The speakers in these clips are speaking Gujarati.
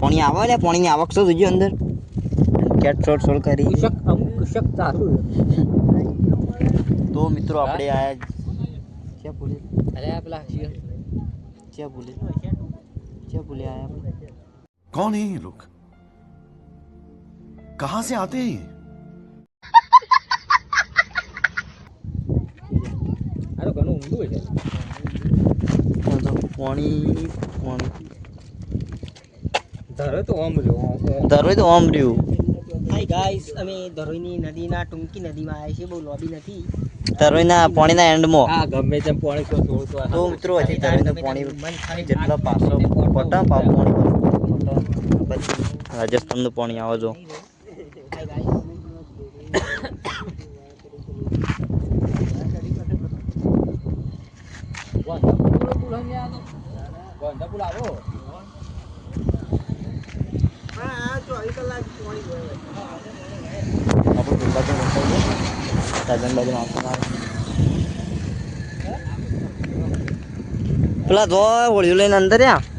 પાણી આવે ને પાણીની આવક તો જોજો અંદર કેટ શોટ શોટ કરી કુશક ચાલુ તો મિત્રો આપણે આયા છે બોલે અરે આ પેલા છે બોલે આયા આપણે कौन है ये लोग कहां से आते हैं આ તો ઘણું ઊંડું છે પાણી ધરે તો આમ રહ્યો ધરોઈ તો આમ રહ્યું હાય ગાઈસ અમે ધરોઈની નદીના ટૂંકી નદીમાં આવ્યા છીએ બહુ લોબી નથી ધરોઈના પાણીના એન્ડમાં હા ગમે તેમ પાણી તો થોડું તો મિત્રો હજી ધરોઈનું પાણી જેટલા પાસો પટા પાણી પછી રાજસ્થાનનું પાણી આવે જો પેલા ધો હોળીઓ લઈને અંદર યા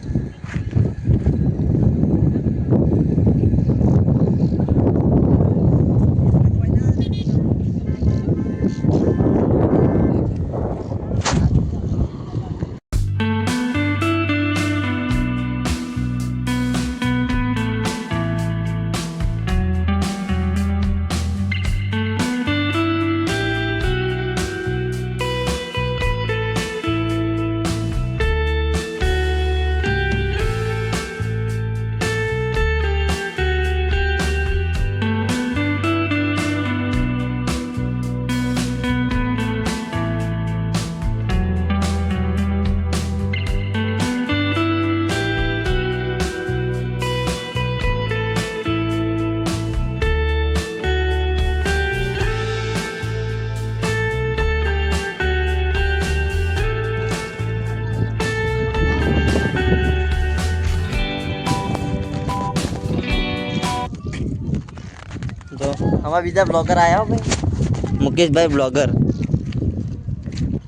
તો હવા બીજા બ્લોગર આયા હો ભાઈ મુકેશભાઈ બ્લોગર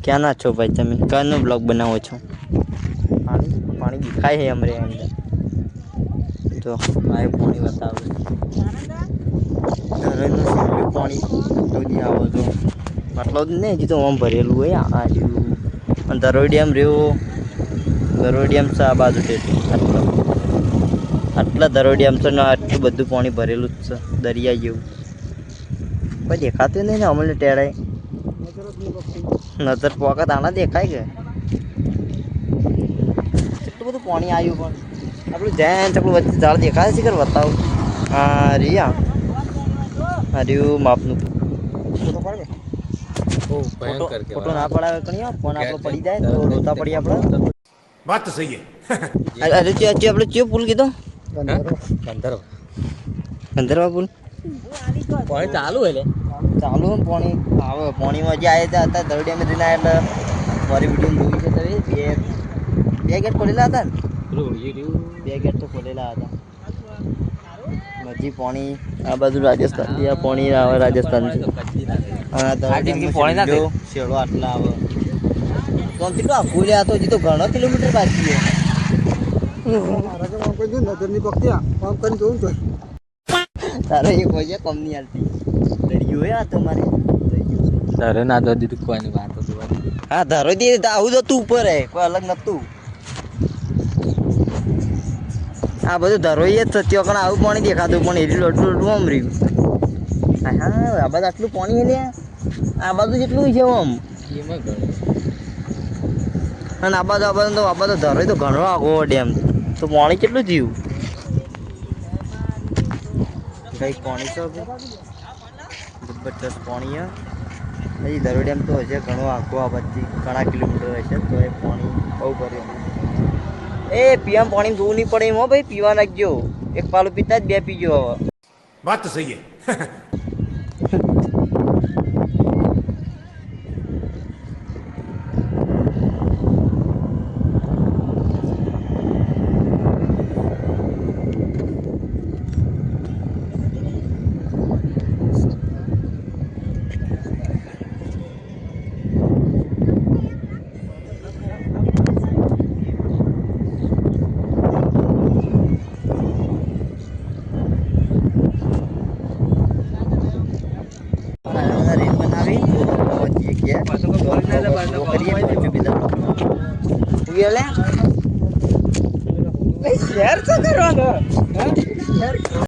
ક્યાં ના છો ભાઈ તમે કાનો બ્લોગ બનાવો છો પાણી દેખાય છે અમારે અંદર તો આ પાણી બતાવે ધરોઈનું સીધું પાણી સુધી આવો તો આટલો જ નહીં હજી તો આમ ભરેલું હોય આ જેવું અને ધરોઈ ડેમ રહ્યો ધરોઈ ડેમ છે આ બાજુ આટલા ધરોઈ ડેમ છે ને આટલું બધું પાણી ભરેલું જ છે દરિયા જેવું કોઈ દેખાતું નહીં ને અમલને ટેડાય નજર પોકત આના દેખાય કે એટલું બધું પાણી આવ્યું પણ આપણું જેન આપણું વચ્ચે ઝાડ દેખાય છે કે બતાવું હા રિયા હાર્યું માપનું ફોટો ના પડાવે કણી ફોન આપણો પડી જાય તો રોતા પડી આપણે बात तो सही है અરે આપણે ચિયો પુલ કીધો ગંધર્વા પુલ પાણી ચાલુ એટલે ચાલુ પાણી આવે પાણીમાં જે આવ્યા હતા દરડિયા મેં રીના એટલે મારી વિડીયો જોઈ છે તમે બે ગેટ ખોલેલા હતા ને બે ગેટ તો ખોલેલા હતા હજી પાણી આ બાજુ રાજસ્થાન આ પાણી આવે રાજસ્થાન શેડો આટલા આવે તો આમ કેટલું આખું લ્યા તો હજી તો ઘણો કિલોમીટર બાકી તારો એક હોય કમ નહીં હાલતી દરિયો હે આ તમારે ધરે ના તો દીધું કોઈની વાત હતું હા ધારો દે આવું તો તું ઉપર હે કોઈ અલગ નતું આ બધું ધરોઈ જ થતી પણ આવું પાણી દેખાતું પણ એટલું એટલું આમ રહ્યું હા આ બાજુ આટલું પાણી લે આ બાજુ જેટલું છે આમ એમાં અને આ બાજુ ધરોઈ તો ઘણો આગો ડેમ તો પાણી કેટલું થયું કંઈક પાણી તો જબરદસ્ત પાણી હજી ધરોઈ ડેમ તો હશે ઘણો આખો આ બધી ઘણા કિલોમીટર હશે તો એ પાણી બહુ ભર્યું એ પીવામાં પાણી જોવું નહીં પડે એમ હો ભાઈ પીવા નાખજો એક પાલું પીતા જ બે પીજો હવે बात तो सही है શેર તો કરવાનો